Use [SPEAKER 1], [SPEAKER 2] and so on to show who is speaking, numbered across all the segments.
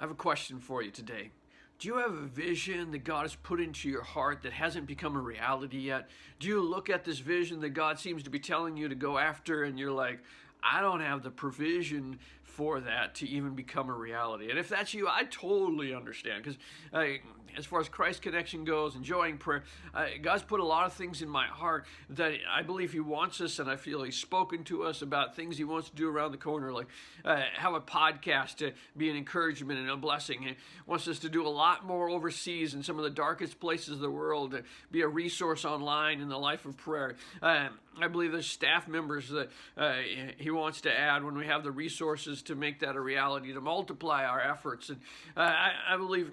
[SPEAKER 1] have a question for you today. Do you have a vision that God has put into your heart that hasn't become a reality yet? Do you look at this vision that God seems to be telling you to go after and you're like, I don't have the provision for that to even become a reality? And if that's you, I totally understand, because as far as Christ Connection goes, enjoying prayer, God's put a lot of things in my heart that I believe He wants us, and I feel He's spoken to us about things He wants to do around the corner, like have a podcast to be an encouragement and a blessing. He wants us to do a lot more overseas in some of the darkest places of the world, to be a resource online in the life of prayer. I believe there's staff members that He wants to add when we have the resources to make that a reality, to multiply our efforts. And I believe,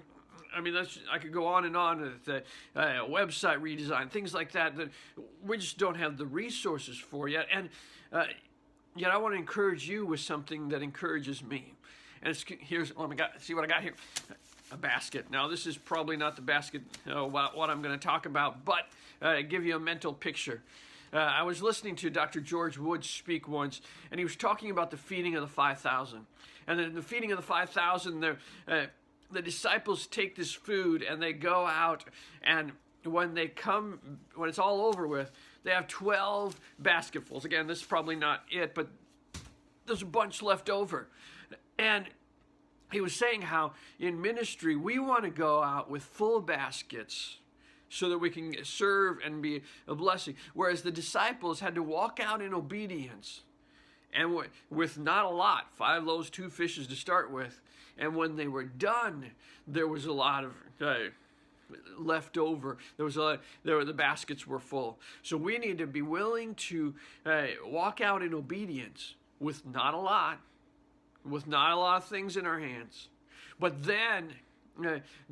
[SPEAKER 1] I could go on and on with the website redesign, things like that we just don't have the resources for yet. And yet I want to encourage you with something that encourages me. And see what I got here. A basket. Now, this is probably not the basket about what I'm going to talk about, but give you a mental picture. I was listening to Dr. George Woods speak once, and he was talking about the feeding of the 5,000. And in the feeding of the 5,000, the disciples take this food and they go out, and when it's all over with, they have 12 basketfuls. Again, this is probably not it, but there's a bunch left over. And he was saying how in ministry we want to go out with full baskets so that we can serve and be a blessing. Whereas the disciples had to walk out in obedience, and with not a lot, 5 loaves, 2 fishes to start with. And when they were done, there was a lot of left over. The baskets were full. So we need to be willing to walk out in obedience with not a lot of things in our hands. But then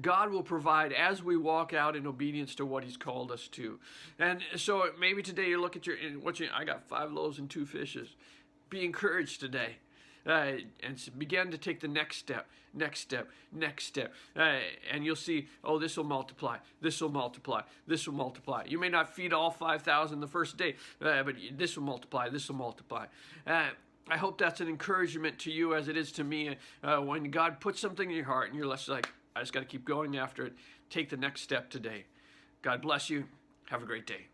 [SPEAKER 1] God will provide as we walk out in obedience to what He's called us to. And so maybe today you look at I got 5 loaves and 2 fishes. Be encouraged today. And begin to take the next step. And you'll see, this will multiply. This will multiply. This will multiply. You may not feed all 5,000 the first day, but this will multiply. This will multiply. I hope that's an encouragement to you as it is to me. When God puts something in your heart and you're less like, I just got to keep going after it, take the next step today. God bless you. Have a great day.